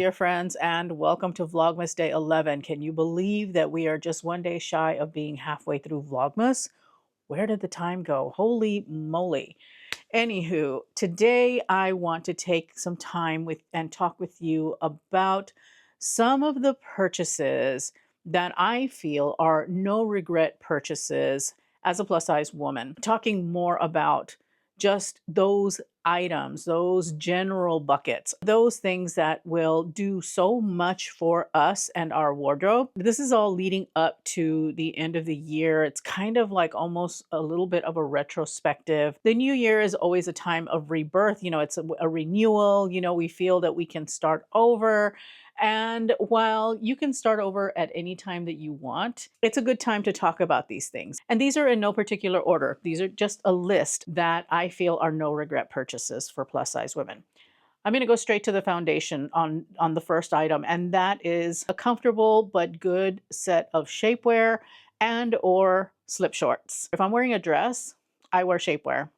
dear friends, and welcome to Vlogmas Day 11. Can you believe that we are just one day shy of being halfway through Vlogmas? Where did the time go? Holy moly. Anywho, today I want to take some time with and talk with you about some of the purchases that I feel are no regret purchases as a plus size woman. Talking more about just those items, those general buckets, those things that will do so much for us and our wardrobe. This is all leading up to the end of the year. It's kind of like almost a little bit of a retrospective. The new year is always a time of rebirth. It's a renewal. We feel that we can start over. And while you can start over at any time that you want, it's a good time to talk about these things. And these are in no particular order. These are just a list that I feel are no regret purchases for plus size women. I'm going to go straight to the foundation on the first item, and that is a comfortable but good set of shapewear and or slip shorts. If I'm wearing a dress, I wear shapewear.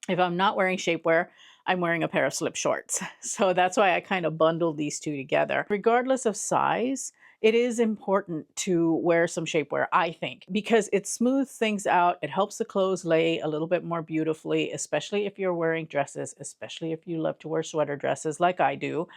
If I'm not wearing shapewear, I'm wearing a pair of slip shorts. So that's why I kind of bundled these two together. Regardless of size, it is important to wear some shapewear, I think, because it smooths things out. It helps the clothes lay a little bit more beautifully, especially if you're wearing dresses, especially if you love to wear sweater dresses like I do.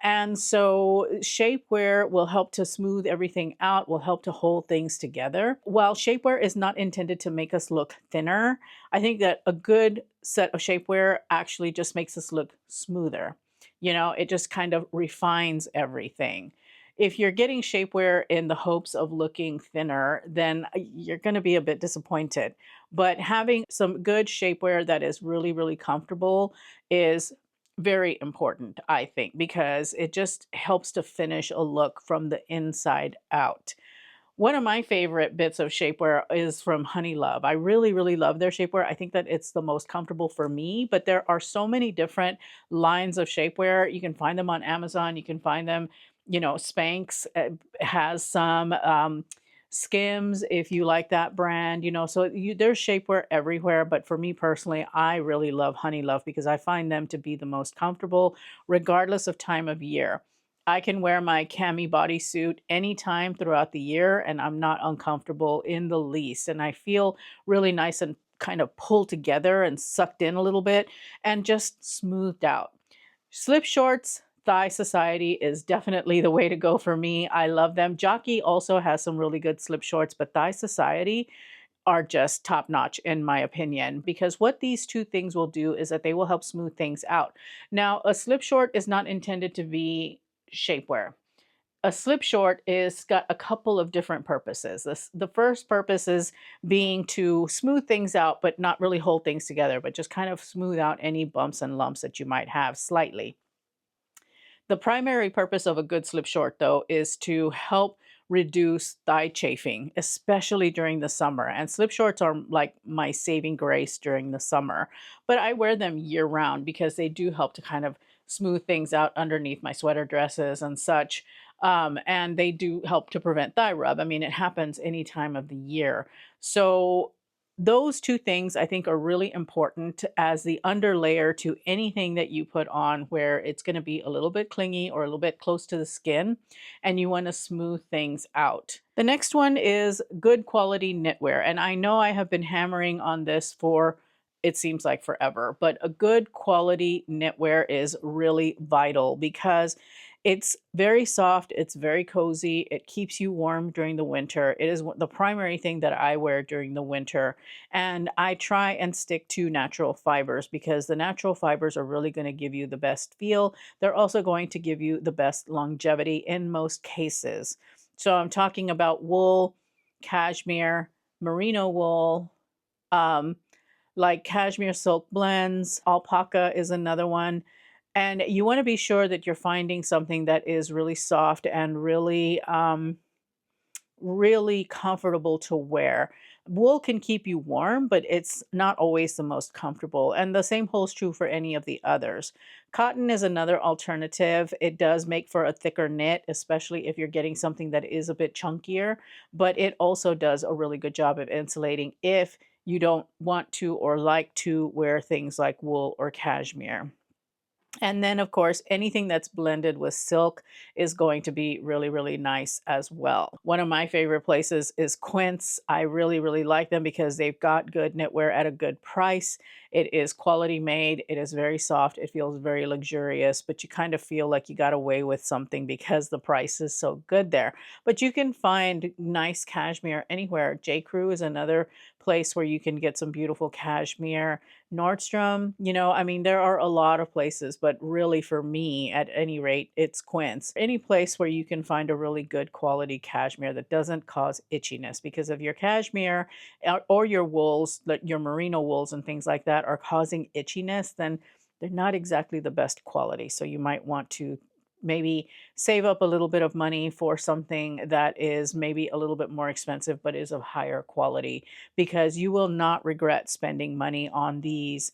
And so shapewear will help to smooth everything out, will help to hold things together. While shapewear is not intended to make us look thinner, I think that a good set of shapewear actually just makes us look smoother. It just kind of refines everything. If you're getting shapewear in the hopes of looking thinner, then you're going to be a bit disappointed. But having some good shapewear that is really, really comfortable is very important, I think, because it just helps to finish a look from the inside out. One of my favorite bits of shapewear is from Honey Love. I really, really love their shapewear. I think that it's the most comfortable for me, but there are so many different lines of shapewear. You can find them on Amazon. You can find them, Spanx has some, Skims, if you like that brand, so there's shapewear everywhere. But for me personally, I really love Honey Love because I find them to be the most comfortable, regardless of time of year. I can wear my cami bodysuit anytime throughout the year, and I'm not uncomfortable in the least. And I feel really nice and kind of pulled together and sucked in a little bit and just smoothed out. Slip shorts, Thigh Society is definitely the way to go for me. I love them. Jockey also has some really good slip shorts, but Thigh Society are just top notch in my opinion, because what these two things will do is that they will help smooth things out. Now, a slip short is not intended to be shapewear. A slip short is got a couple of different purposes. The first purpose is being to smooth things out, but not really hold things together, but just kind of smooth out any bumps and lumps that you might have slightly. The primary purpose of a good slip short, though, is to help reduce thigh chafing, especially during the summer. And slip shorts are like my saving grace during the summer. But I wear them year round because they do help to kind of smooth things out underneath my sweater dresses and such. And they do help to prevent thigh rub. I mean, it happens any time of the year. So those two things I think are really important as the underlayer to anything that you put on, where it's going to be a little bit clingy or a little bit close to the skin and you want to smooth things out. The next one is good quality knitwear. And I know I have been hammering on this for, it seems like forever, but a good quality knitwear is really vital because it's very soft, it's very cozy, it keeps you warm during the winter. It is the primary thing that I wear during the winter. And I try and stick to natural fibers because the natural fibers are really going to give you the best feel. They're also going to give you the best longevity in most cases. So I'm talking about wool, cashmere, merino wool, like cashmere silk blends. Alpaca is another one. And you want to be sure that you're finding something that is really soft and really, really comfortable to wear. Wool can keep you warm, but it's not always the most comfortable. And the same holds true for any of the others. Cotton is another alternative. It does make for a thicker knit, especially if you're getting something that is a bit chunkier, but it also does a really good job of insulating if you don't want to or like to wear things like wool or cashmere. And then, of course, anything that's blended with silk is going to be really, really nice as well. One of my favorite places is Quince. I really, really like them because they've got good knitwear at a good price. It is quality made. It is very soft. It feels very luxurious, but you kind of feel like you got away with something because the price is so good there. But you can find nice cashmere anywhere. J. Crew is another place where you can get some beautiful cashmere. Nordstrom, I mean, there are a lot of places, but really for me, at any rate, it's Quince. Any place where you can find a really good quality cashmere that doesn't cause itchiness, because if your cashmere or your wools, like your merino wools and things like that, are causing itchiness, then they're not exactly the best quality. So you might want to maybe save up a little bit of money for something that is maybe a little bit more expensive but is of higher quality, because you will not regret spending money on these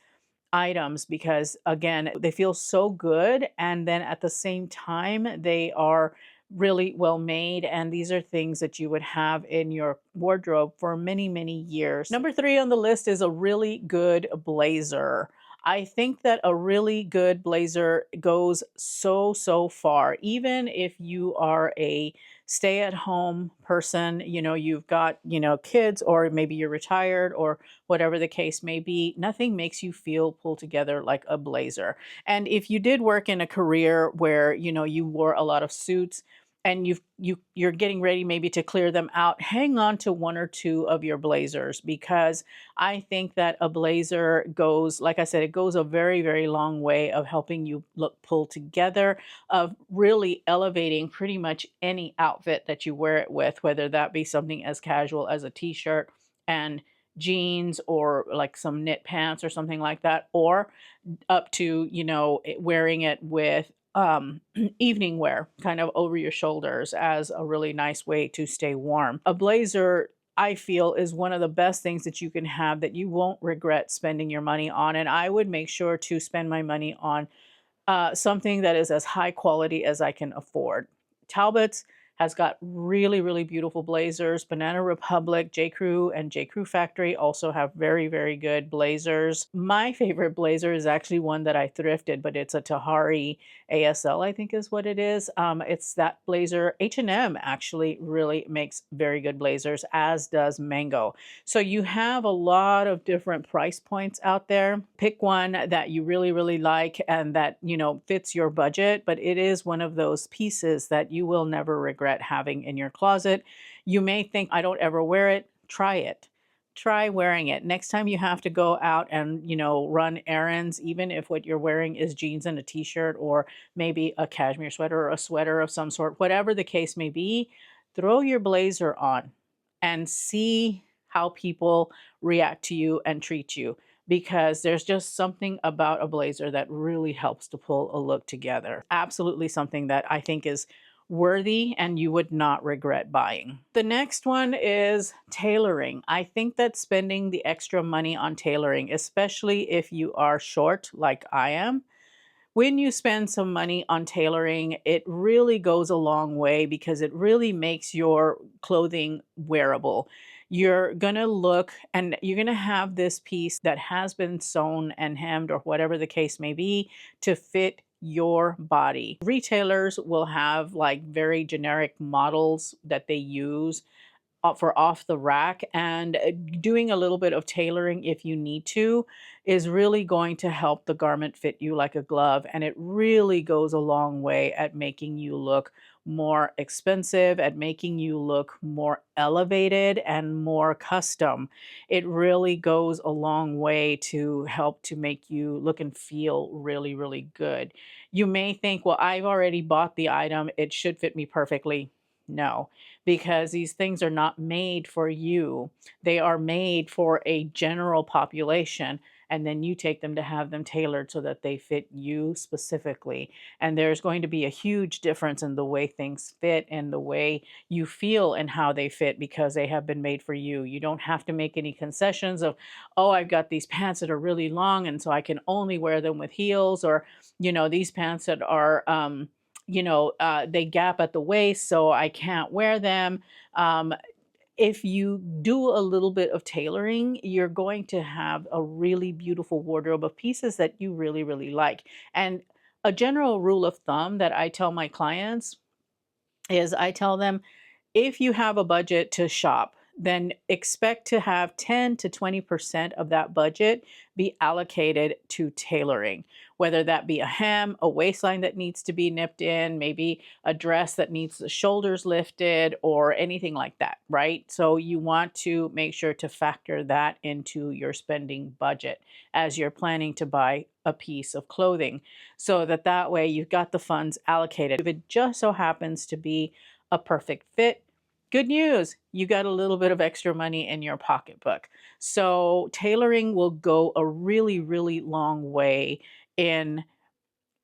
items, because again, they feel so good, and then at the same time they are really well made, and these are things that you would have in your wardrobe for many, many years. Number 3 on the list is a really good blazer. I think that a really good blazer goes so far. Even if you are a stay at home person, you've got, kids, or maybe you're retired, or whatever the case may be, nothing makes you feel pulled together like a blazer. And if you did work in a career where, you wore a lot of suits, and you're getting ready maybe to clear them out, hang on to one or two of your blazers, because I think that a blazer goes, like I said, it goes a very, very long way of helping you look pulled together, of really elevating pretty much any outfit that you wear it with, whether that be something as casual as a t-shirt and jeans, or like some knit pants or something like that, or up to, wearing it with evening wear kind of over your shoulders as a really nice way to stay warm. A blazer, I feel, is one of the best things that you can have that you won't regret spending your money on. And I would make sure to spend my money on something that is as high quality as I can afford. Talbot's has got really, really beautiful blazers. Banana Republic, J. Crew, and J. Crew Factory also have very, very good blazers. My favorite blazer is actually one that I thrifted, but it's a Tahari ASL, I think is what it is. It's that blazer. H&M actually really makes very good blazers, as does Mango. So you have a lot of different price points out there. Pick one that you really, really like and that, fits your budget, but it is one of those pieces that you will never regret having in your closet. You may think, I don't ever wear it. Try it. Try wearing it. Next time you have to go out and, run errands, even if what you're wearing is jeans and a t-shirt, or maybe a cashmere sweater or a sweater of some sort, whatever the case may be, throw your blazer on and see how people react to you and treat you, because there's just something about a blazer that really helps to pull a look together. Absolutely something that I think is worthy and you would not regret buying. The next one is tailoring. I think that spending the extra money on tailoring, especially if you are short like I am, when you spend some money on tailoring, it really goes a long way, because it really makes your clothing wearable. You're going to look, and you're going to have this piece that has been sewn and hemmed, or whatever the case may be, to fit your body. Retailers will have like very generic models that they use for off the rack, and doing a little bit of tailoring if you need to is really going to help the garment fit you like a glove, and it really goes a long way at making you look more expensive, at making you look more elevated and more custom. It really goes a long way to help to make you look and feel really, really good. You may think, well, I've already bought the item, it should fit me perfectly. No, because these things are not made for you. They are made for a general population, and then you take them to have them tailored so that they fit you specifically. And there's going to be a huge difference in the way things fit and the way you feel and how they fit, because they have been made for you. You don't have to make any concessions of, oh, I've got these pants that are really long, and so I can only wear them with heels, or, these pants that are, they gap at the waist, so I can't wear them. Um, if you do a little bit of tailoring, you're going to have a really beautiful wardrobe of pieces that you really, really like. And A general rule of thumb that I tell my clients is I tell them, if you have a budget to shop, then expect to have 10 to 20% of that budget be allocated to tailoring, whether that be a hem, a waistline that needs to be nipped in, maybe a dress that needs the shoulders lifted, or anything like that, right? So you want to make sure to factor that into your spending budget as you're planning to buy a piece of clothing, so that that way you've got the funds allocated. If it just so happens to be a perfect fit, good news, you got a little bit of extra money in your pocketbook. So tailoring will go a really, really long way in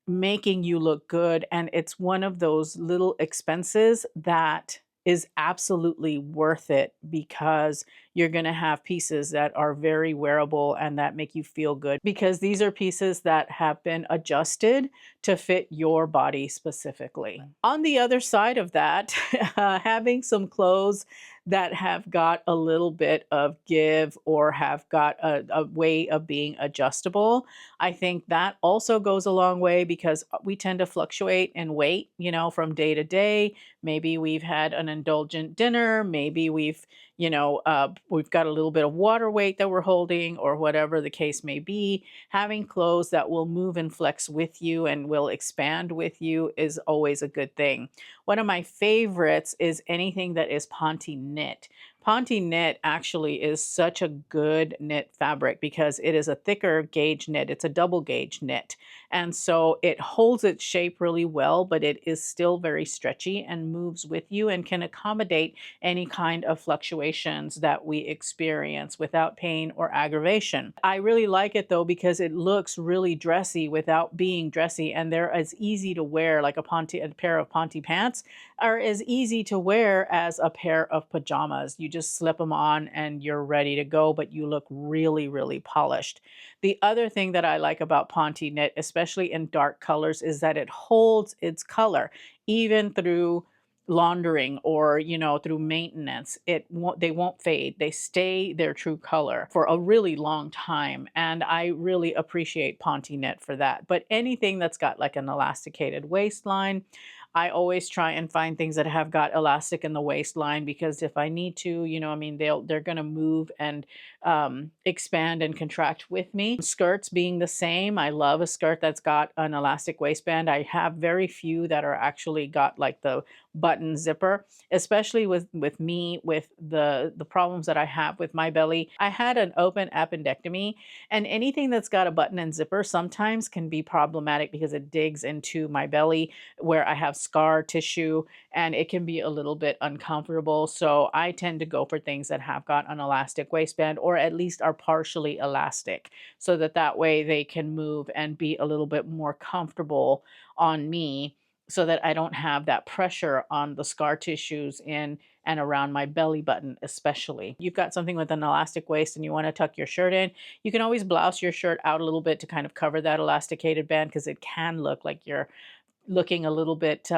making you look good. And it's one of those little expenses that is absolutely worth it, because you're going to have pieces that are very wearable and that make you feel good, because these are pieces that have been adjusted to fit your body specifically. On the other side of that, having some clothes that have got a little bit of give or have got a way of being adjustable, I think that also goes a long way, because we tend to fluctuate in weight, from day to day. Maybe we've had an indulgent dinner, maybe we've got a little bit of water weight that we're holding, or whatever the case may be. Having clothes that will move and flex with you and will expand with you is always a good thing. One of my favorites is anything that is Ponte knit. Ponte knit actually is such a good knit fabric because it is a thicker gauge knit. It's a double gauge knit. And so it holds its shape really well, but it is still very stretchy and moves with you and can accommodate any kind of fluctuations that we experience without pain or aggravation. I really like it though, because it looks really dressy without being dressy, and they're as easy to wear, like a pair of Ponte pants are as easy to wear as a pair of pajamas. You just slip them on and you're ready to go, but you look really, really polished. The other thing that I like about Ponte knit, especially in dark colors, is that it holds its color even through laundering or through maintenance. They won't fade. They stay their true color for a really long time, and I really appreciate Ponte knit for that. But anything that's got like an elasticated waistline, I always try and find things that have got elastic in the waistline, because if I need to, they're going to move and expand and contract with me. Skirts being the same. I love a skirt that's got an elastic waistband. I have very few that are actually got like the button zipper, especially with me, with the problems that I have with my belly. I had an open appendectomy, and anything that's got a button and zipper sometimes can be problematic because it digs into my belly where I have scar tissue, and it can be a little bit uncomfortable. So I tend to go for things that have got an elastic waistband, or at least are partially elastic, so that way they can move and be a little bit more comfortable on me, so that I don't have that pressure on the scar tissues in and around my belly button, especially. You've got something with an elastic waist and you want to tuck your shirt in, you can always blouse your shirt out a little bit to kind of cover that elasticated band, because it can look like you're looking a little bit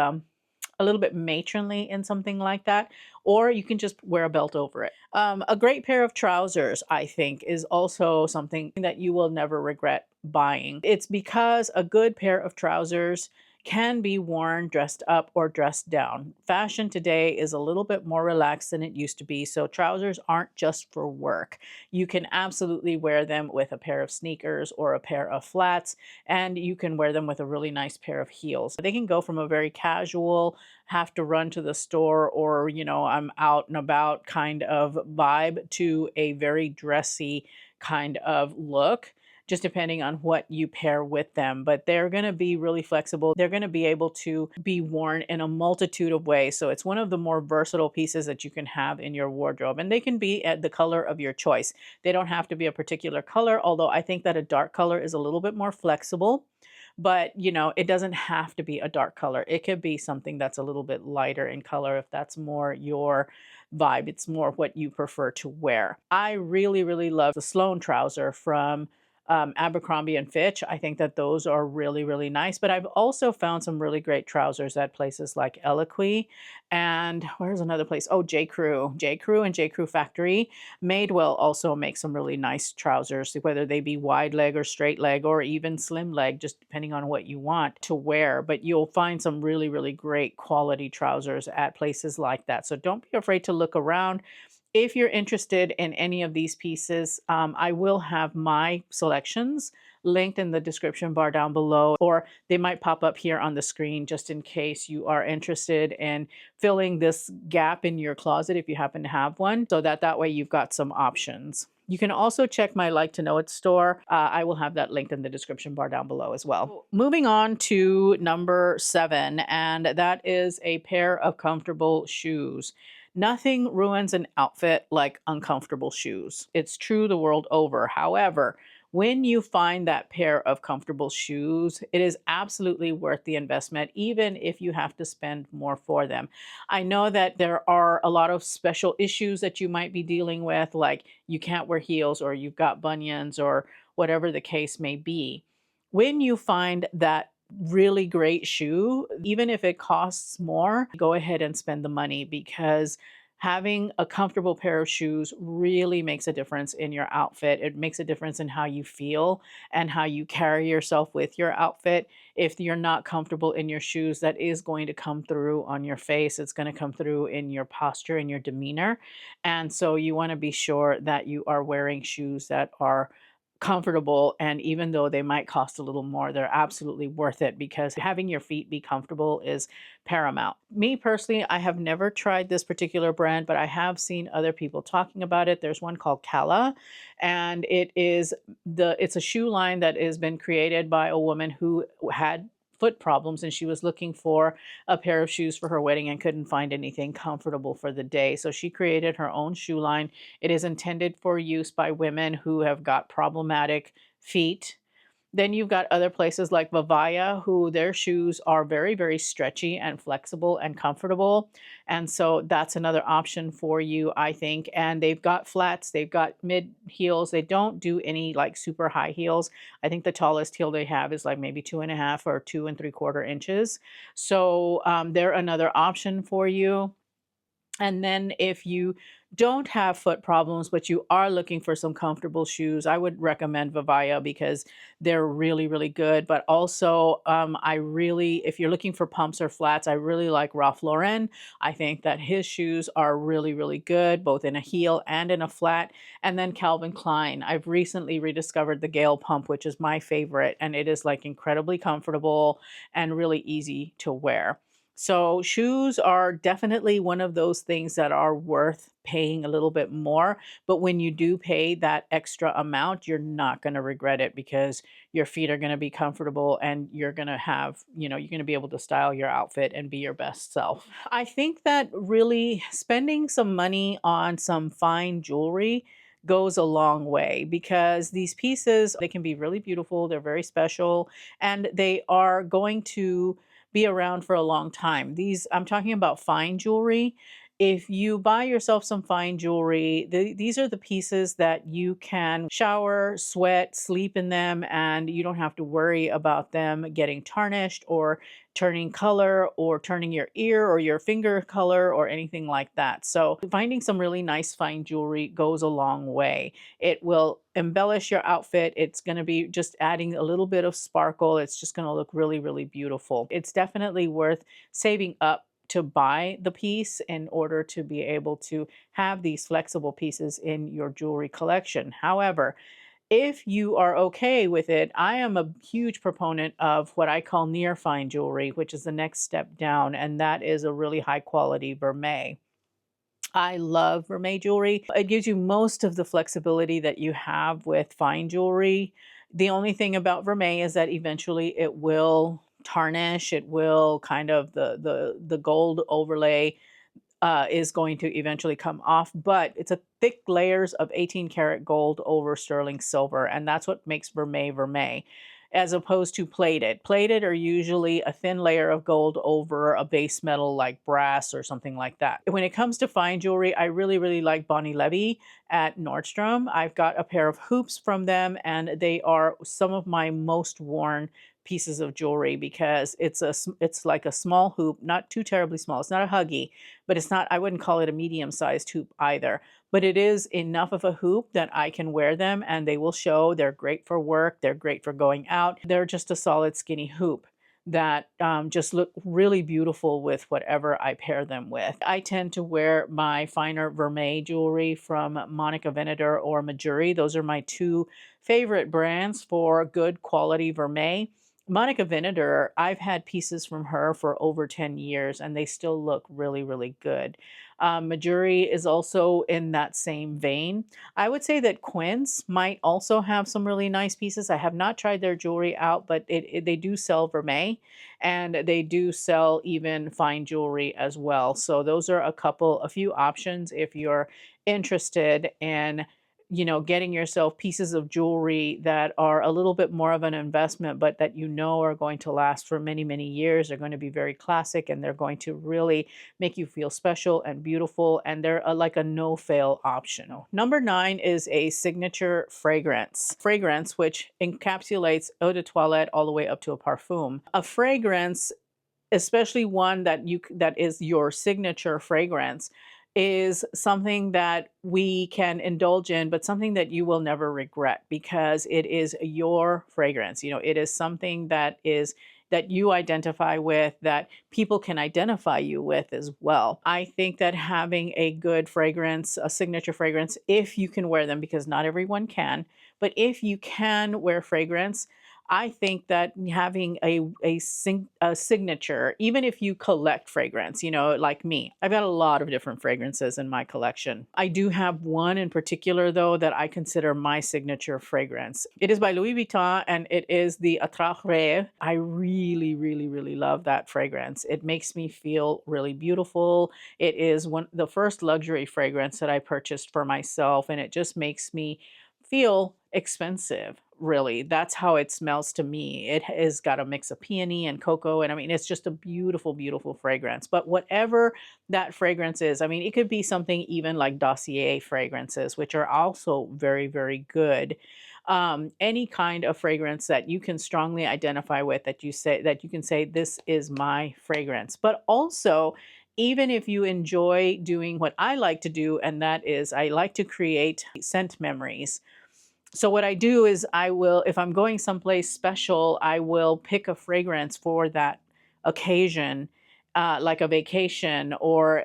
matronly in something like that, or you can just wear a belt over it. A great pair of trousers, I think, is also something that you will never regret buying. It's because a good pair of trousers can be worn dressed up or dressed down. Fashion today is a little bit more relaxed than it used to be, so trousers aren't just for work. You can absolutely wear them with a pair of sneakers or a pair of flats, and you can wear them with a really nice pair of heels. They can go from a very casual, have to run to the store, or I'm out and about kind of vibe, to a very dressy kind of look, just depending on what you pair with them. But they're going to be really flexible. They're going to be able to be worn in a multitude of ways. So it's one of the more versatile pieces that you can have in your wardrobe. And they can be at the color of your choice. They don't have to be a particular color, although I think that a dark color is a little bit more flexible. But, it doesn't have to be a dark color. It could be something that's a little bit lighter in color if that's more your vibe. It's more what you prefer to wear. I really, really love the Sloan trouser from Abercrombie and Fitch. I think that those are really, really nice. But I've also found some really great trousers at places like Eloquii, and where's another place? Oh, J. Crew. J. Crew and J. Crew Factory. Madewell also makes some really nice trousers, whether they be wide leg or straight leg or even slim leg, just depending on what you want to wear. But you'll find some really, really great quality trousers at places like that. So don't be afraid to look around. If you're interested in any of these pieces, I will have my selections linked in the description bar down below, or they might pop up here on the screen just in case you are interested in filling this gap in your closet if you happen to have one, so that way you've got some options. You can also check my Like to Know It store. I will have that linked in the description bar down below as well. Moving on to number 7, and that is a pair of comfortable shoes. Nothing ruins an outfit like uncomfortable shoes. It's true the world over. However, when you find that pair of comfortable shoes, it is absolutely worth the investment, even if you have to spend more for them. I know that there are a lot of special issues that you might be dealing with, like you can't wear heels or you've got bunions or whatever the case may be. When you find that really great shoe, even if it costs more, go ahead and spend the money, because having a comfortable pair of shoes really makes a difference in your outfit. It makes a difference in how you feel and how you carry yourself with your outfit. If you're not comfortable in your shoes, that is going to come through on your face. It's going to come through in your posture and your demeanor. And so you want to be sure that you are wearing shoes that are comfortable, and even though they might cost a little more, they're absolutely worth it, because having your feet be comfortable is paramount. Me personally, I have never tried this particular brand, but I have seen other people talking about it. There's one called Kala, and it's a shoe line that has been created by a woman who had foot problems, and she was looking for a pair of shoes for her wedding and couldn't find anything comfortable for the day. So she created her own shoe line. It is intended for use by women who have got problematic feet. Then you've got other places like Vivaya, who their shoes are very, very stretchy and flexible and comfortable. And so that's another option for you, I think. And they've got flats, they've got mid heels. They don't do any like super high heels. I think the tallest heel they have is like maybe 2.5 or 2 3/4 inches. So they're another option for you. And then if you don't have foot problems, but you are looking for some comfortable shoes, I would recommend Vivaya, because they're really, really good. But also, if you're looking for pumps or flats, I really like Ralph Lauren. I think that his shoes are really, really good, both in a heel and in a flat. And then Calvin Klein. I've recently rediscovered the Gale pump, which is my favorite, and it is like incredibly comfortable and really easy to wear. So shoes are definitely one of those things that are worth paying a little bit more. But when you do pay that extra amount, you're not going to regret it, because your feet are going to be comfortable and you're going to you're going to be able to style your outfit and be your best self. I think that really spending some money on some fine jewelry goes a long way, because these pieces, they can be really beautiful, they're very special, and they are going to be around for a long time. I'm talking about fine jewelry. If you buy yourself some fine jewelry, these are the pieces that you can shower, sweat, sleep in them, and you don't have to worry about them getting tarnished or turning color or turning your ear or your finger color or anything like that. So finding some really nice fine jewelry goes a long way. It will embellish your outfit. It's going to be just adding a little bit of sparkle. It's just going to look really, really beautiful. It's definitely worth saving up to buy the piece in order to be able to have these flexible pieces in your jewelry collection. However, if you are okay with it, I am a huge proponent of what I call near fine jewelry, which is the next step down, and that is a really high quality vermeil. I love vermeil jewelry. It gives you most of the flexibility that you have with fine jewelry. The only thing about vermeil is that eventually it will tarnish. It will kind of the gold overlay is going to eventually come off, but it's a thick layers of 18 karat gold over sterling silver, and that's what makes vermeil vermeil. as opposed to plated. Plated are usually a thin layer of gold over a base metal like brass or something like that. When it comes to fine jewelry, I really, really like Bonnie Levy at Nordstrom. I've got a pair of hoops from them, and they are some of my most worn pieces of jewelry because it's like a small hoop, not too terribly small. It's not a huggy, but it's not, I wouldn't call it a medium-sized hoop either. But it is enough of a hoop that I can wear them and they will show. They're great for work. They're great for going out. They're just a solid skinny hoop that just look really beautiful with whatever I pair them with. I tend to wear my finer vermeil jewelry from Monica Venator or Majuri. Those are my two favorite brands for good quality vermeil. Monica Venator, I've had pieces from her for over 10 years and they still look really, really good. Majuri is also in that same vein. I would say that Quince might also have some really nice pieces. I have not tried their jewelry out, but they do sell vermeil and they do sell even fine jewelry as well. So those are a few options if you're interested in getting yourself pieces of jewelry that are a little bit more of an investment, but that are going to last for many, many years. They're going to be very classic and they're going to really make you feel special and beautiful. And they're like a no-fail option. Number 9 is a signature fragrance. Fragrance, which encapsulates eau de toilette all the way up to a parfum. A fragrance, especially one that is your signature fragrance, is something that we can indulge in, but something that you will never regret because it is your fragrance. It is something that you identify with, that people can identify you with as well. I think that having a good fragrance, a signature fragrance, if you can wear them, because not everyone can, but if you can wear fragrance, I think that having a signature, even if you collect fragrance, like me, I've got a lot of different fragrances in my collection. I do have one in particular, though, that I consider my signature fragrance. It is by Louis Vuitton, and it is the Attrape Rêve. I really, really, really love that fragrance. It makes me feel really beautiful. It is the first luxury fragrance that I purchased for myself, and it just makes me feel expensive. Really, that's how it smells to me. It has got a mix of peony and cocoa, and I mean, it's just a beautiful, beautiful fragrance. But whatever that fragrance is, I mean, it could be something even like Dossier fragrances, which are also very, very good. Any kind of fragrance that you can strongly identify with, that you can say, this is my fragrance. But also, even if you enjoy doing what I like to do, and that is I like to create scent memories. So what I do is if I'm going someplace special, I will pick a fragrance for that occasion, like a vacation, or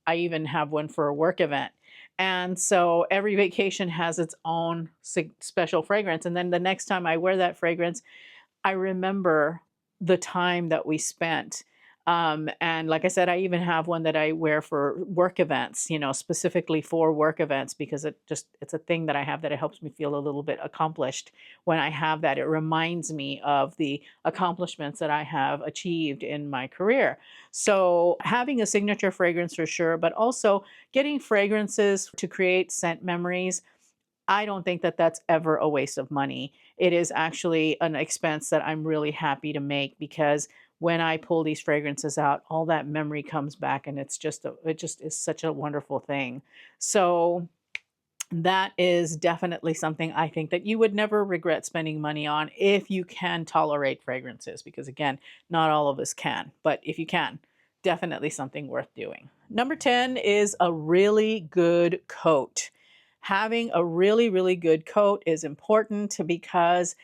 I even have one for a work event. And so every vacation has its own special fragrance. And then the next time I wear that fragrance, I remember the time that we spent. And like I said, I even have one that I wear for work events, specifically for work events, because it's a thing that I have that it helps me feel a little bit accomplished when I have that. It reminds me of the accomplishments that I have achieved in my career. So having a signature fragrance for sure, but also getting fragrances to create scent memories, I don't think that that's ever a waste of money. It is actually an expense that I'm really happy to make, because when I pull these fragrances out, all that memory comes back, and it just is such a wonderful thing. So that is definitely something I think that you would never regret spending money on if you can tolerate fragrances, because again, not all of us can, but if you can, definitely something worth doing. Number 10 is a really good coat. Having a really, really good coat is important because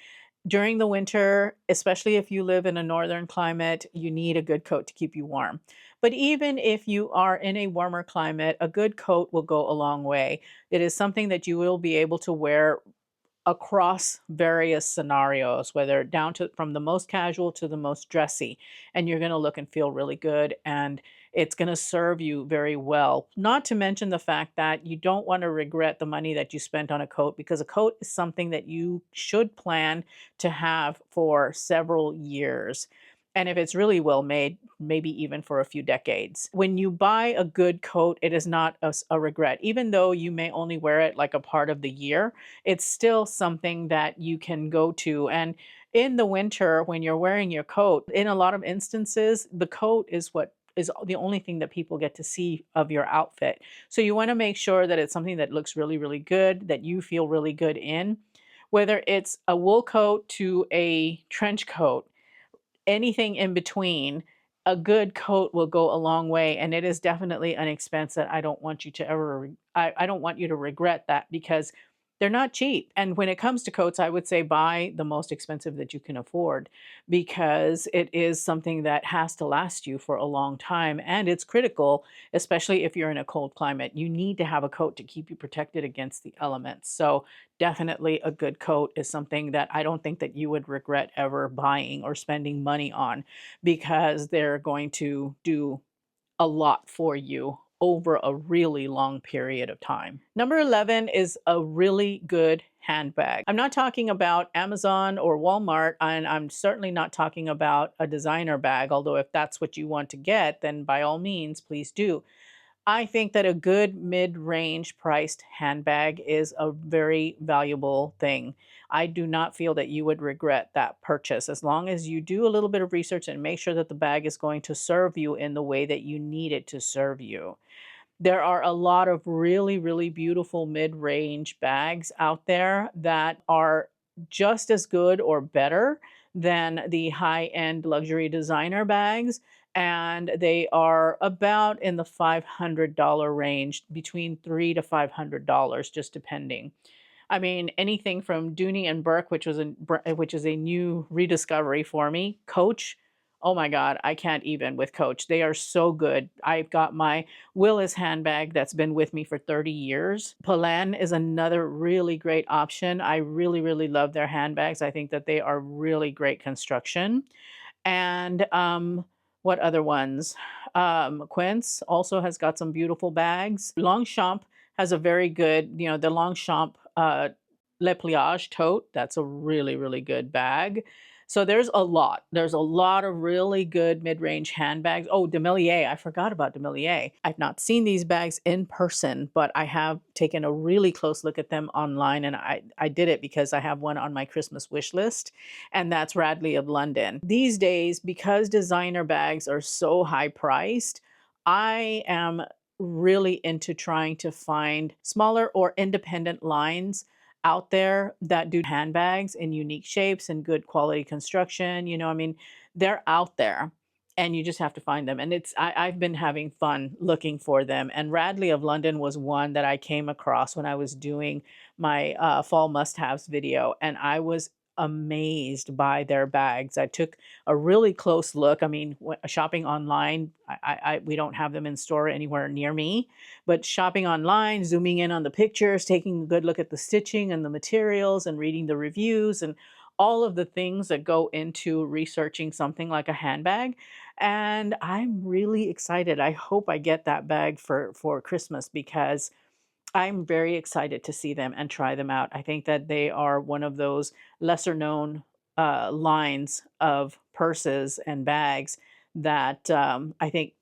during the winter, especially if you live in a northern climate, you need a good coat to keep you warm. But even if you are in a warmer climate, a good coat will go a long way. It is something that you will be able to wear across various scenarios, whether from the most casual to the most dressy, and you're going to look and feel really good, and it's going to serve you very well. Not to mention the fact that you don't want to regret the money that you spent on a coat, because a coat is something that you should plan to have for several years. And if it's really well made, maybe even for a few decades. When you buy a good coat, it is not a regret. Even though you may only wear it like a part of the year, it's still something that you can go to. And in the winter, when you're wearing your coat, in a lot of instances, the coat is what is the only thing that people get to see of your outfit. So you want to make sure that it's something that looks really, really good, that you feel really good in. Whether it's a wool coat to a trench coat, anything in between, a good coat will go a long way. And it is definitely an expense that I don't want you to ever, I don't want you to regret that, because they're not cheap. And when it comes to coats, I would say buy the most expensive that you can afford, because it is something that has to last you for a long time. And it's critical, especially if you're in a cold climate. You need to have a coat to keep you protected against the elements. So definitely a good coat is something that I don't think that you would regret ever buying or spending money on, because they're going to do a lot for you over a really long period of time. Number 11 is a really good handbag. I'm not talking about Amazon or Walmart, and I'm certainly not talking about a designer bag, although if that's what you want to get, then by all means, please do. I think that a good mid-range priced handbag is a very valuable thing. I do not feel that you would regret that purchase, as long as you do a little bit of research and make sure that the bag is going to serve you in the way that you need it to serve you. There are a lot of really, really beautiful mid-range bags out there that are just as good or better than the high-end luxury designer bags. And they are about in the $500 range, between $300 to $500, just depending. I mean, anything from Dooney and Burke, which is a new rediscovery for me. Coach, oh my God, I can't even with Coach. They are so good. I've got my Willis handbag that's been with me for 30 years. Polan is another really great option. I really, really love their handbags. I think that they are really great construction. And what other ones? Quince also has got some beautiful bags. Longchamp has a very good, the Longchamp Le Pliage tote. That's a really, really good bag. So there's a lot. There's a lot of really good mid-range handbags. Oh, Demilier. I forgot about Demilier. I've not seen these bags in person, but I have taken a really close look at them online. And I did it because I have one on my Christmas wish list, and that's Radley of London. These days, because designer bags are so high priced, I am really into trying to find smaller or independent lines out there that do handbags in unique shapes and good quality construction. I mean, they're out there and you just have to find them. And I've been having fun looking for them. And Radley of London was one that I came across when I was doing my fall must-haves video. And I was amazed by their bags. I took a really close look. I mean, shopping online, we don't have them in store anywhere near me, but shopping online, zooming in on the pictures, taking a good look at the stitching and the materials and reading the reviews and all of the things that go into researching something like a handbag. And I'm really excited. I hope I get that bag for Christmas, because I'm very excited to see them and try them out. I think that they are one of those lesser known lines of purses and bags that I think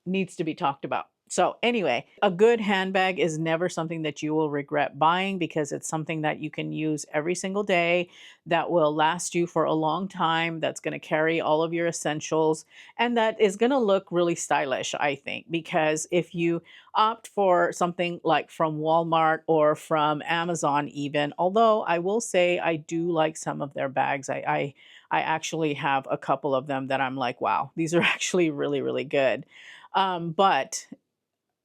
needs to be talked about. So anyway, a good handbag is never something that you will regret buying, because it's something that you can use every single day, that will last you for a long time, that's going to carry all of your essentials, and that is going to look really stylish, I think. Because if you opt for something like from Walmart or from Amazon even, although I will say I do like some of their bags. I actually have a couple of them that I'm like, wow, these are actually really, really good. But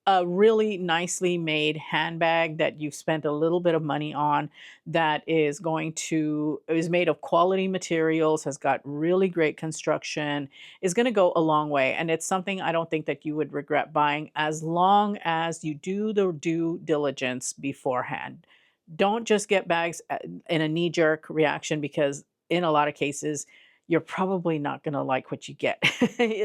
a really nicely made handbag that you've spent a little bit of money on, that is made of quality materials, has got really great construction, is going to go a long way. And it's something I don't think that you would regret buying, as long as you do the due diligence beforehand. Don't just get bags in a knee-jerk reaction, because in a lot of cases, you're probably not going to like what you get.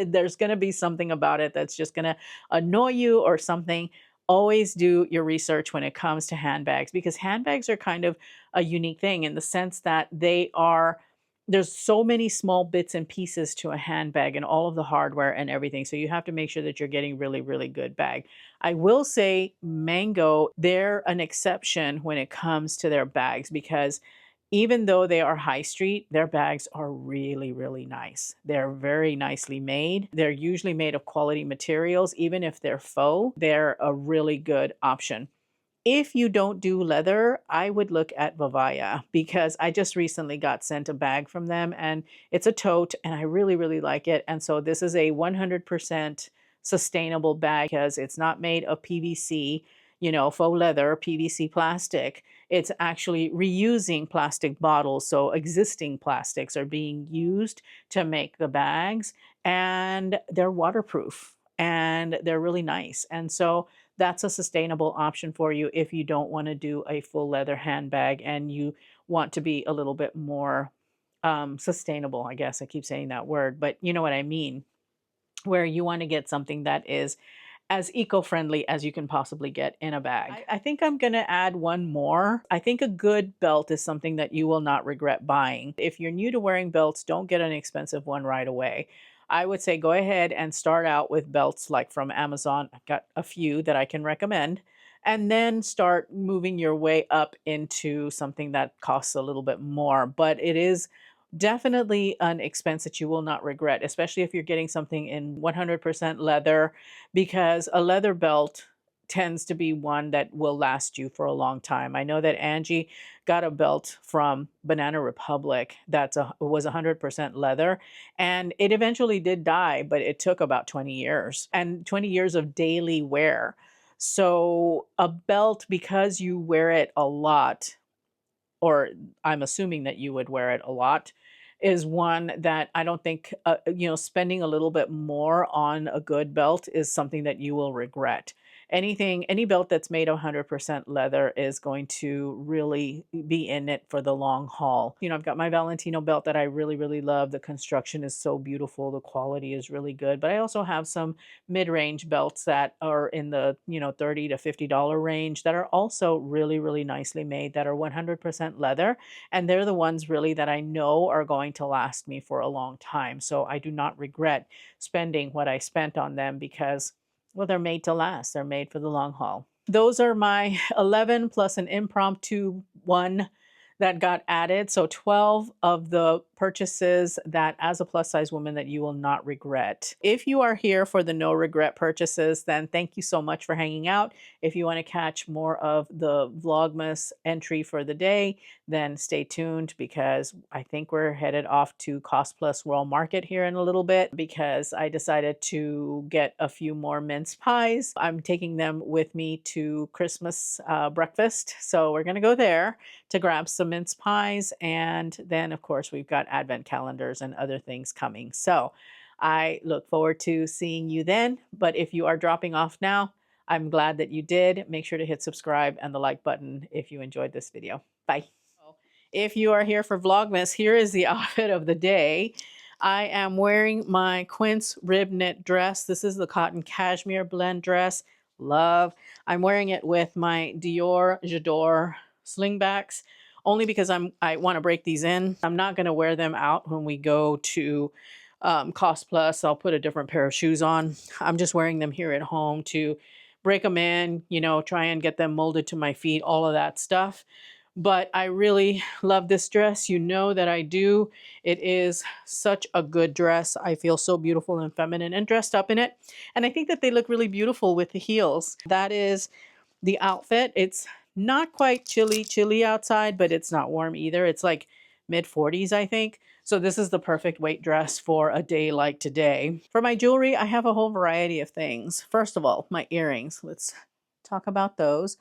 There's going to be something about it that's just going to annoy you or something. Always do your research when it comes to handbags, because handbags are kind of a unique thing in the sense that they are there's so many small bits and pieces to a handbag and all of the hardware and everything. So you have to make sure that you're getting really, really good bag. I will say Mango, they're an exception when it comes to their bags because even though they are high street, their bags are really, really nice. They're very nicely made. They're usually made of quality materials. Even if they're faux, they're a really good option. If you don't do leather, I would look at Vivaya because I just recently got sent a bag from them and it's a tote and I really, really like it. And so this is a 100% sustainable bag because it's not made of PVC, you know, faux leather, PVC plastic. It's actually reusing plastic bottles. So existing plastics are being used to make the bags and they're waterproof and they're really nice. And so that's a sustainable option for you if you don't want to do a full leather handbag and you want to be a little bit more sustainable. I guess I keep saying that word, but you know what I mean, where you want to get something that is as eco-friendly as you can possibly get in a bag. I think I'm going to add one more. I think a good belt is something that you will not regret buying. If you're new to wearing belts, don't get an expensive one right away. I would say go ahead and start out with belts like from Amazon. I've got a few that I can recommend. And then start moving your way up into something that costs a little bit more. But it is definitely an expense that you will not regret, especially if you're getting something in 100% leather, because a leather belt tends to be one that will last you for a long time. I know that Angie got a belt from Banana Republic was 100% leather, and it eventually did die, but it took about 20 years and 20 years of daily wear. So a belt, because you wear it a lot, or I'm assuming that you would wear it a lot, is one that I don't think, spending a little bit more on a good belt is something that you will regret. Any belt that's made 100% leather is going to really be in it for the long haul. You know, I've got my Valentino belt that I really, really love. The construction is so beautiful. The quality is really good. But I also have some mid-range belts that are in the, $30 to $50 range that are also really, really nicely made, that are 100% leather. And they're the ones really that I know are going to last me for a long time. So I do not regret spending what I spent on them because, well, they're made to last. They're made for the long haul. Those are my 11 plus an impromptu one that got added. So 12 of the purchases that, as a plus size woman, that you will not regret. If you are here for the no regret purchases, then thank you so much for hanging out. If you want to catch more of the Vlogmas entry for the day, then stay tuned because I think we're headed off to Cost Plus World Market here in a little bit because I decided to get a few more mince pies. I'm taking them with me to Christmas breakfast. So we're going to go there to grab some mince pies. And then, of course, we've got advent calendars and other things coming. So I look forward to seeing you then. But if you are dropping off now, I'm glad that you did. Make sure to hit subscribe and the like button if you enjoyed this video. Bye. If you are here for Vlogmas, here is the outfit of the day. I am wearing my Quince rib knit dress. This is the cotton cashmere blend dress. Love. I'm wearing it with my Dior J'adore slingbacks, only because I want to break these in. I'm not going to wear them out when we go to Cost Plus. I'll put a different pair of shoes on. I'm just wearing them here at home to break them in, try and get them molded to my feet, all of that stuff. But I really love this dress. You know that I do. It is such a good dress. I feel so beautiful and feminine and dressed up in it. And I think that they look really beautiful with the heels. That is the outfit. It's not quite chilly outside, but it's not warm either. It's like mid 40s, I think. So this is the perfect weight dress for a day like today. For my jewelry, I have a whole variety of things. First of all, my earrings. Let's talk about those.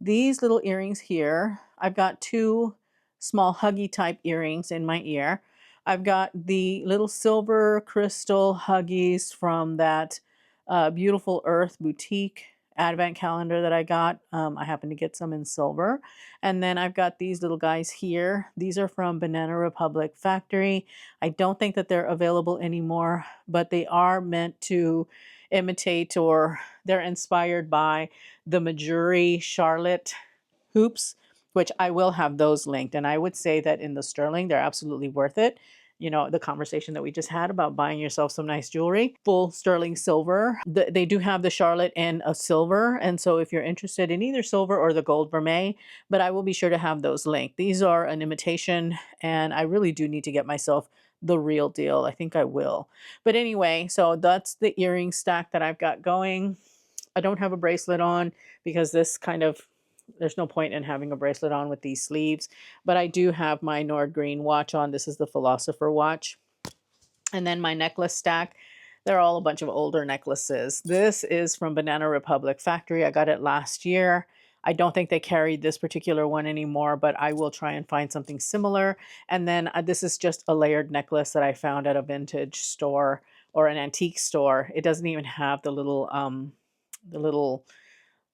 These little earrings here, I've got two small huggy type earrings in my ear. I've got the little silver crystal huggies from that Beautiful Earth boutique advent calendar that I got. I happened to get some in silver. And then I've got these little guys here. These are from Banana Republic Factory. I don't think that they're available anymore, but they are meant to imitate, or they're inspired by the Majuri Charlotte hoops which I will have those linked. And I would say that in the sterling, they're absolutely worth it. You know, the conversation that we just had about buying yourself some nice jewelry, full sterling silver. They do have the Charlotte in a silver. And so if you're interested in either silver or the gold vermeil, but I will be sure to have those linked. These are an imitation, and I really do need to get myself the real deal. I think I will. But anyway, so that's the earring stack that I've got going. I don't have a bracelet on because this kind of, there's no point in having a bracelet on with these sleeves, but I do have my Nordgreen watch on. This is the Philosopher watch. And then my necklace stack, they're all a bunch of older necklaces. This is from Banana Republic Factory. I got it last year. I don't think they carried this particular one anymore, but I will try and find something similar. And then this is just a layered necklace that I found at a vintage store or an antique store. It doesn't even have the little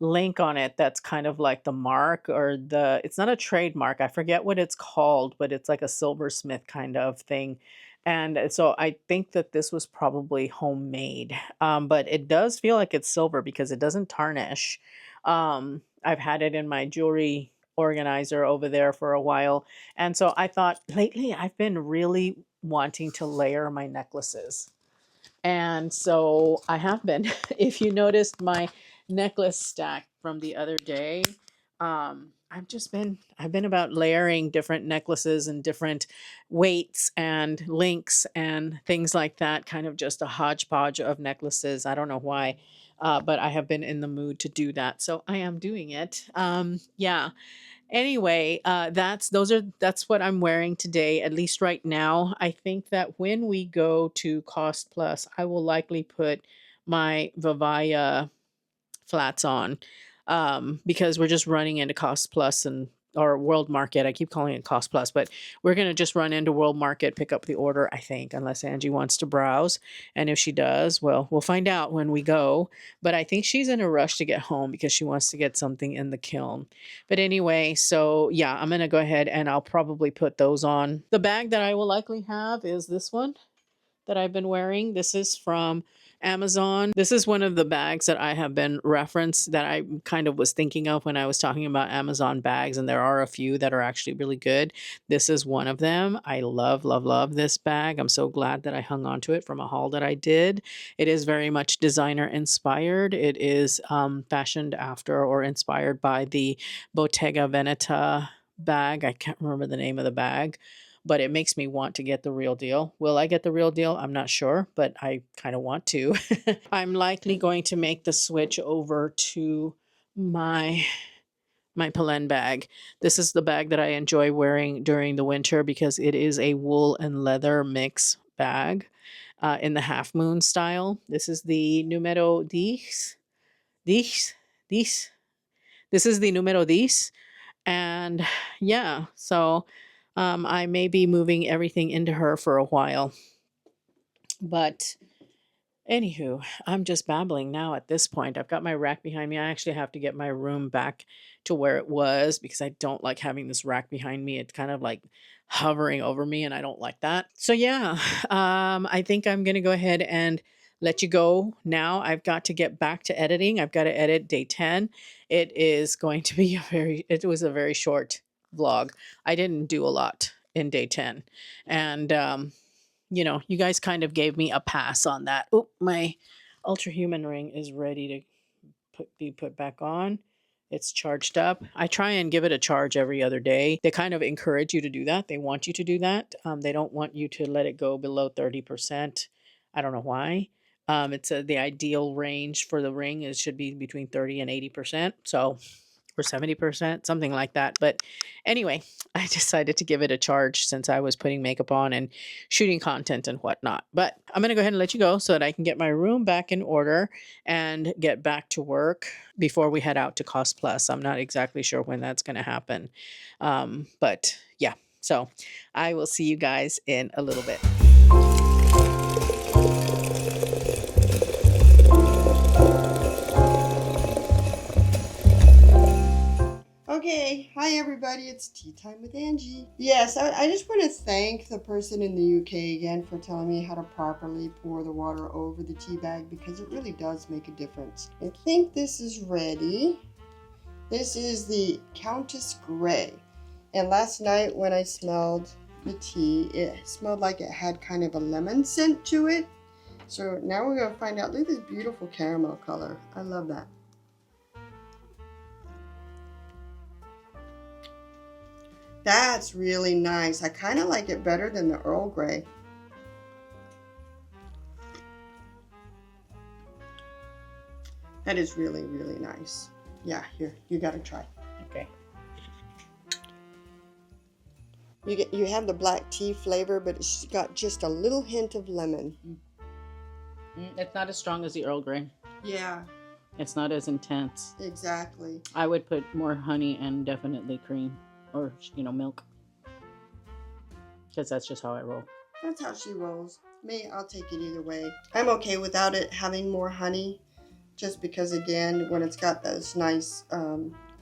link on it that's kind of like the mark, or it's not a trademark. I forget what it's called, but it's like a silversmith kind of thing. And so I think that this was probably homemade, but it does feel like it's silver because it doesn't tarnish. I've had it in my jewelry organizer over there for a while. And so I thought lately I've been really wanting to layer my necklaces. And so I have been. If you noticed my necklace stack from the other day, I've been about layering different necklaces and different weights and links and things like that, kind of just a hodgepodge of necklaces. I don't know why, but I have been in the mood to do that. So I am doing it. Yeah. Anyway, that's what I'm wearing today, at least right now. I think that when we go to Cost Plus, I will likely put my Vivaya flats on, because we're just running into Cost Plus and or World Market. I keep calling it Cost Plus, but we're going to just run into World Market, pick up the order, I think, unless Angie wants to browse. And if she does, well, we'll find out when we go. But I think she's in a rush to get home because she wants to get something in the kiln. But anyway, so yeah, I'm going to go ahead and I'll probably put those on. The bag that I will likely have is this one that I've been wearing. This is from Amazon. This is one of the bags that I have been referenced that I kind of was thinking of when I was talking about Amazon bags, and there are a few that are actually really good. This is one of them. I love, love, love this bag. I'm so glad that I hung on to it from a haul that I did. It is very much designer inspired. It is fashioned after or inspired by the Bottega Veneta bag. I can't remember the name of the bag, but it makes me want to get the real deal. Will I get the real deal? I'm not sure, but I kind of want to. I'm likely going to make the switch over to my Pelen bag. This is the bag that I enjoy wearing during the winter because it is a wool and leather mix bag, in the half moon style. This is the numero 10. This is the numero 10. And yeah, so I may be moving everything into her for a while. But anywho, I'm just babbling now at this point. I've got my rack behind me. I actually have to get my room back to where it was because I don't like having this rack behind me. It's kind of like hovering over me, and I don't like that. So yeah, I think I'm going to go ahead and let you go now. I've got to get back to editing. I've got to edit day 10. It is going to be it was a very short vlog. I didn't do a lot in day 10. And, you guys kind of gave me a pass on that. Oh, my Ultra Human ring is ready to be put back on. It's charged up. I try and give it a charge every other day. They kind of encourage you to do that. They want you to do that. They don't want you to let it go below 30%. I don't know why. It's the ideal range for the ring. It should be between 30 and 80%. So, or 70%, something like that. But anyway, I decided to give it a charge since I was putting makeup on and shooting content and whatnot. But I'm going to go ahead and let you go so that I can get my room back in order and get back to work before we head out to Cost Plus. I'm not exactly sure when that's going to happen. But yeah, so I will see you guys in a little bit. Okay, hi everybody, it's Tea Time with Angie. Yes, I just want to thank the person in the UK again for telling me how to properly pour the water over the tea bag because it really does make a difference. I think this is ready. This is the Countess Gray. And last night when I smelled the tea, it smelled like it had kind of a lemon scent to it. So now we're going to find out. Look at this beautiful caramel color. I love that. That's really nice. I kind of like it better than the Earl Grey. That is really, really nice. Yeah, here, you got to try. Okay. You have the black tea flavor, but it's got just a little hint of lemon. It's not as strong as the Earl Grey. Yeah. It's not as intense. Exactly. I would put more honey and definitely cream or, milk. Because that's just how I roll. That's how she rolls. Me, I'll take it either way. I'm okay without it having more honey. Just because, again, when it's got those nice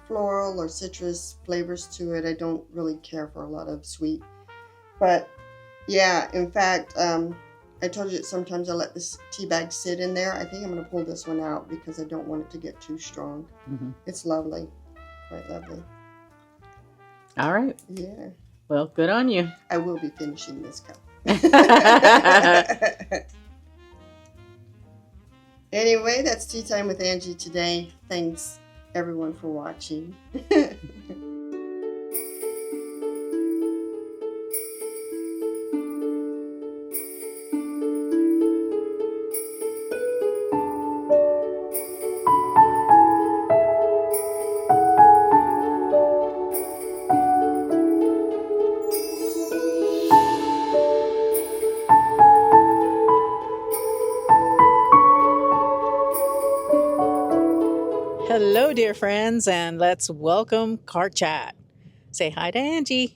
floral or citrus flavors to it, I don't really care for a lot of sweet. But, yeah, in fact, I told you that sometimes I let this tea bag sit in there. I think I'm going to pull this one out because I don't want it to get too strong. Mm-hmm. It's lovely. Quite lovely. All right. Yeah. Well, good on you. I will be finishing this cup. Anyway, that's Tea Time with Angie today. Thanks, everyone, for watching. Hello, dear friends, and let's welcome Cart Chat. Say hi to Angie.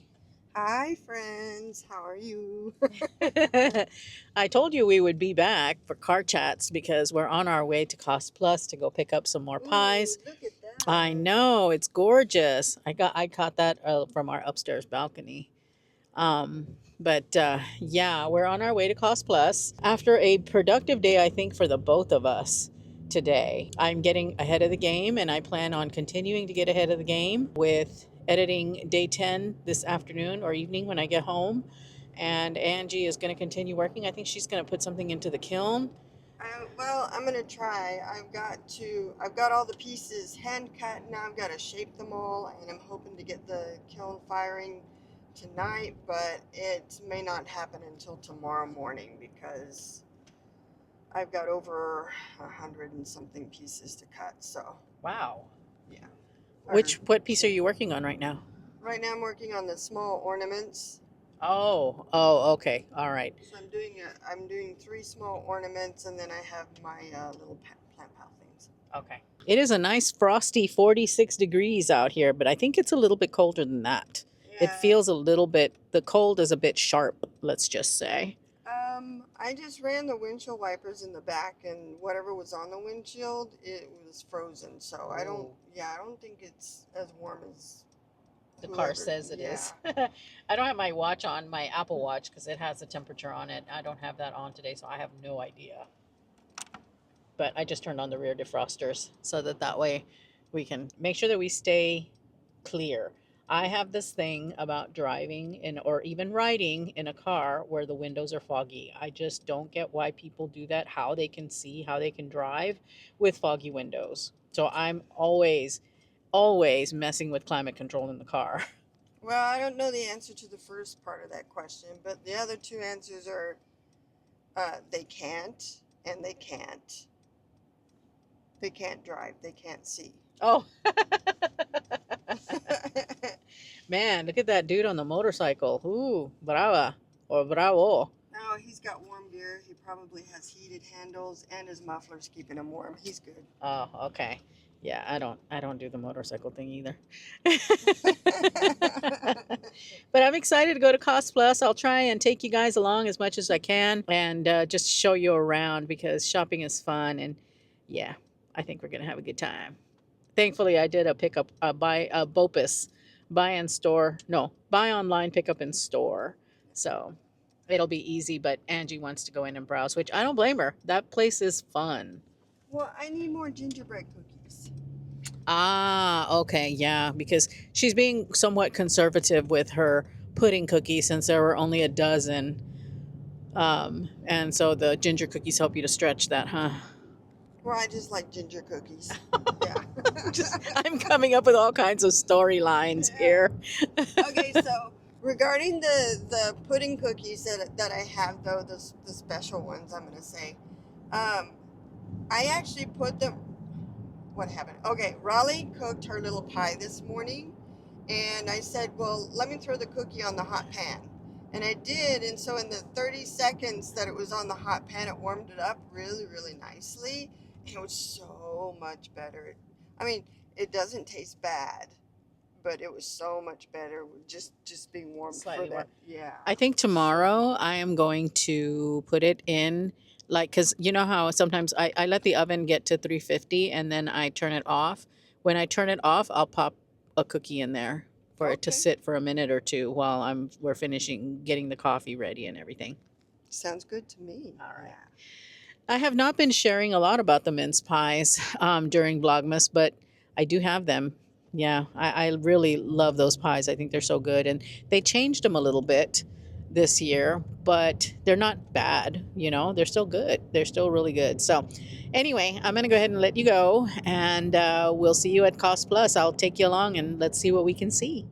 Hi, friends. How are you? I told you we would be back for Cart Chats because we're on our way to Cost Plus to go pick up some more pies. Ooh, look at that. I know, it's gorgeous. I caught that from our upstairs balcony. But yeah, we're on our way to Cost Plus after a productive day, I think, for the both of us today. I'm getting ahead of the game, and I plan on continuing to get ahead of the game with editing day 10 this afternoon or evening when I get home. And Angie is going to continue working. I think she's going to put something into the kiln. Well, I'm gonna try. I've got all the pieces hand cut. Now I've got to shape them all, and I'm hoping to get the kiln firing tonight, but it may not happen until tomorrow morning because I've got over 100 and something pieces to cut. So Wow. yeah. What piece are you working on right now? Right now I'm working on the small ornaments. Oh, okay. All right. So I'm doing 3 small ornaments, and then I have my little plant pile things. Okay. It is a nice frosty 46 degrees out here, but I think it's a little bit colder than that. Yeah. It feels a little bit, the cold is a bit sharp, let's just say. I just ran the windshield wipers in the back, and whatever was on the windshield, it was frozen. So I don't think it's as warm as the car says it is. I don't have my watch on, my Apple Watch, because it has a temperature on it. I don't have that on today, so I have no idea. But I just turned on the rear defrosters so that way we can make sure that we stay clear. I have this thing about driving or even riding in a car where the windows are foggy. I just don't get why people do that, how they can see, how they can drive with foggy windows. So I'm always messing with climate control in the car. Well, I don't know the answer to the first part of that question, but the other 2 answers are they can't and they can't. They can't drive. They can't see. Oh. Man, look at that dude on the motorcycle. Ooh, brava or bravo. No, he's got warm gear. He probably has heated handles, and his muffler's keeping him warm. He's good. Oh, okay. Yeah, I don't do the motorcycle thing either. But I'm excited to go to Cost Plus. I'll try and take you guys along as much as I can and just show you around because shopping is fun. And yeah, I think we're going to have a good time. Thankfully, I did a pickup, buy a BOPUS, buy online, pick up in store. So it'll be easy, but Angie wants to go in and browse, which I don't blame her. That place is fun. Well, I need more gingerbread cookies. Ah, okay, yeah, because she's being somewhat conservative with her pudding cookies since there were only a dozen. And so the ginger cookies help you to stretch that, huh? Well, I just like ginger cookies. Yeah. Just I'm coming up with all kinds of storylines Yeah. here. Okay, so regarding the pudding cookies that I have though, the special ones, I'm gonna say, um, I actually put them. What happened? Okay, Raleigh cooked her little pie this morning, and I said, well, let me throw the cookie on the hot pan. And I did, and so in the 30 seconds that it was on the hot pan, it warmed it up really, really nicely. And it was so much better. I mean, it doesn't taste bad, but it was so much better with just being warmed for Slightly warm. that. Yeah. I think tomorrow I am going to put it in, like, because you know how sometimes I let the oven get to 350 and then I turn it off. When I turn it off, I'll pop a cookie in there for it to Okay. sit for a minute or two while we're finishing getting the coffee ready and everything. Sounds good to me. All right. Yeah. I have not been sharing a lot about the mince pies during Vlogmas, but I do have them. Yeah, I really love those pies. I think they're so good. And they changed them a little bit this year, but they're not bad. They're still good. They're still really good. So, anyway, I'm going to go ahead and let you go, and we'll see you at Cost Plus. I'll take you along and let's see what we can see.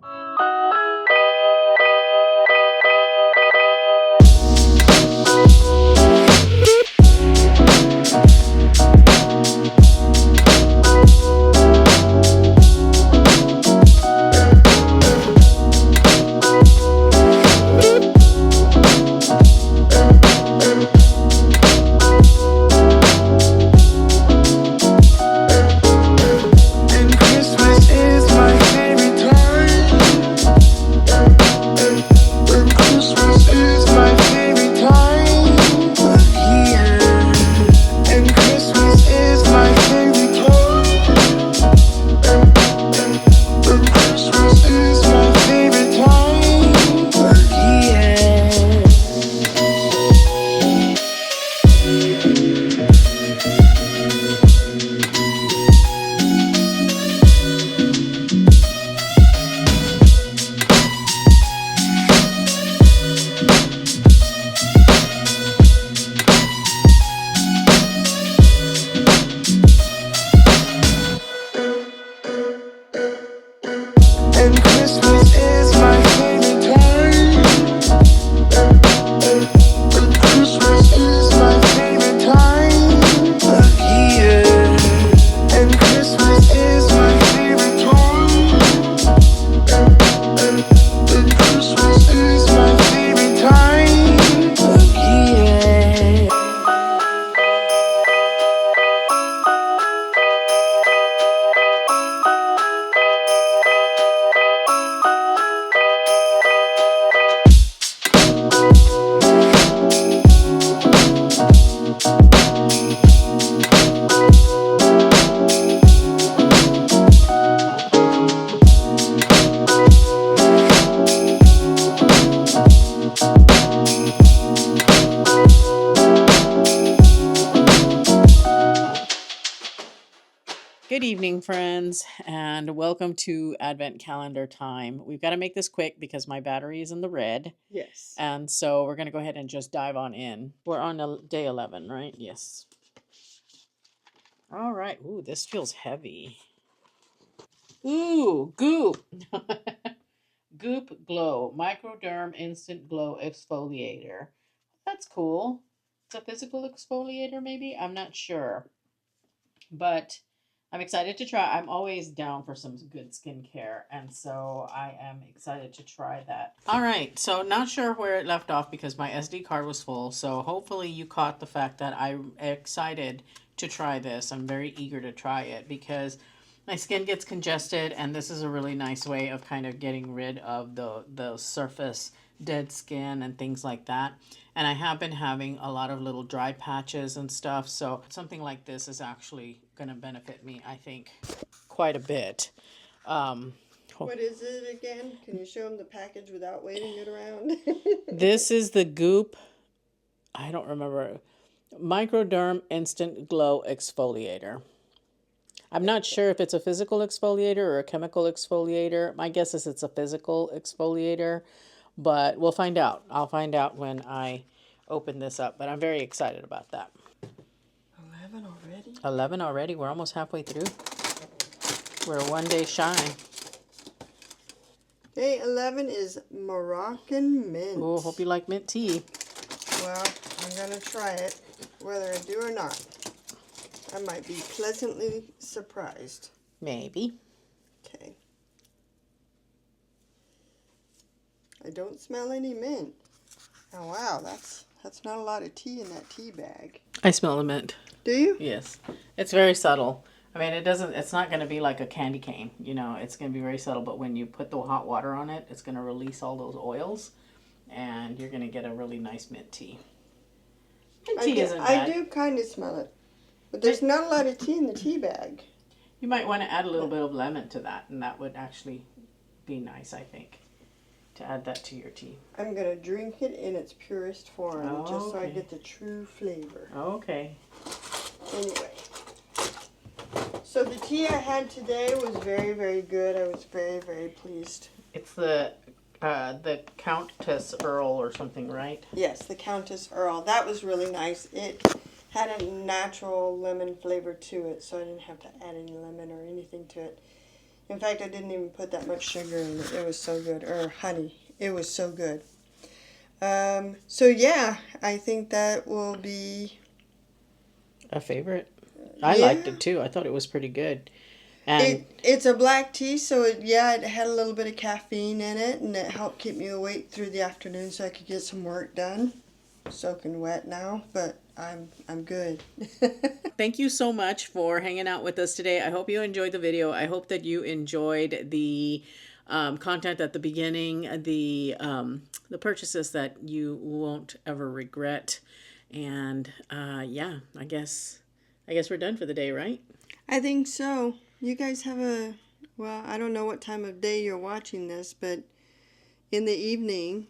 And Christmas is my favorite time. And Christmas is my favorite time of year. And Christmas is my favorite time. And Christmas is my favorite time of year. And Christmas is my favorite time. And Christmas is my favorite time of year. And Christmas is my favorite time. And Christmas is my favorite time of year. Good evening, friends, and welcome to Advent Calendar time. We've got to make this quick because my battery is in the red. Yes. And so we're going to go ahead and just dive on in. We're on day 11, right? Yes. All right. Ooh, this feels heavy. Ooh, goop. Goop Glow Microderm Instant Glow Exfoliator. That's cool. It's a physical exfoliator, maybe? I'm not sure. But I'm excited to try. I'm always down for some good skincare, and so I am excited to try that. All right, so not sure where it left off because my SD card was full. So hopefully you caught the fact that I'm excited to try this. I'm very eager to try it because my skin gets congested, and this is a really nice way of kind of getting rid of the surface dead skin and things like that. And I have been having a lot of little dry patches and stuff, so something like this is actually going to benefit me, I think, quite a bit. What is it again? Can you show them the package without waving it around? This is the Goop, I don't remember, Microderm Instant Glow Exfoliator. I'm not sure if it's a physical exfoliator or a chemical exfoliator. My guess is it's a physical exfoliator, but we'll find out. I'll find out when I open this up, but I'm very excited about that. 11 already? 11 already? We're almost halfway through. We're one day shy. Day 11 is Moroccan mint. Oh, hope you like mint tea. Well, I'm going to try it, whether I do or not. I might be pleasantly surprised. Maybe. Okay. I don't smell any mint. Oh wow, that's not a lot of tea in that tea bag. I smell the mint. Do you? Yes. It's very subtle. I mean, it's not going to be like a candy cane, you know, it's going to be very subtle, but when you put the hot water on it, it's going to release all those oils, and you're going to get a really nice mint tea. Mint tea isn't bad. I do kind of smell it, but there's not a lot of tea in the tea bag. You might want to add a little bit of lemon to that, and that would actually be nice, I think, to add that to your tea. I'm going to drink it in its purest form, just so I get the true flavor. Okay. Anyway. So the tea I had today was very, very good. I was very, very pleased. It's the Countess Earl or something, right? Yes, the Countess Earl. That was really nice. It had a natural lemon flavor to it, so I didn't have to add any lemon or anything to it. In fact, I didn't even put that much sugar in it. It was so good. Or honey. It was so good. So yeah, I think that will be A favorite. I liked it too. I thought it was pretty good. And it's a black tea, so it had a little bit of caffeine in it, and it helped keep me awake through the afternoon so I could get some work done. Soaking wet now, but I'm good. thank you so much for hanging out with us today. I hope you enjoyed the video. I hope that you enjoyed the content at the beginning, the purchases that you won't ever regret. And yeah, I guess we're done for the day, right? I think so. You guys have I don't know what time of day you're watching this, but in the evening,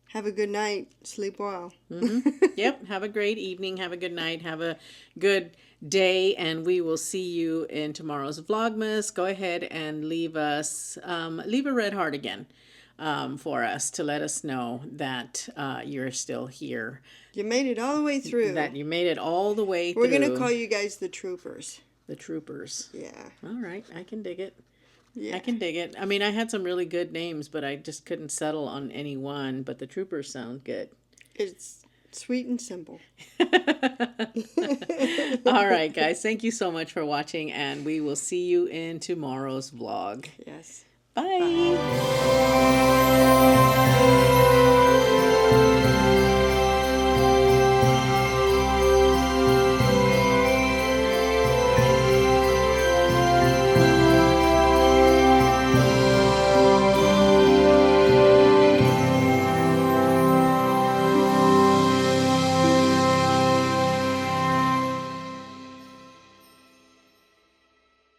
have a good night. Sleep well. Mm-hmm. Yep. Have a great evening. Have a good night. Have a good day. And we will see you in tomorrow's Vlogmas. Go ahead and leave a red heart again for us to let us know that you're still here. You made it all the way through. That you made it all the way through. We're going to call you guys the troopers. The troopers. Yeah. All right. I can dig it. Yeah. I can dig it. I mean, I had some really good names, but I just couldn't settle on any one. But the troopers sound good. It's sweet and simple. All right, guys. Thank you so much for watching, and we will see you in tomorrow's vlog. Yes. Bye.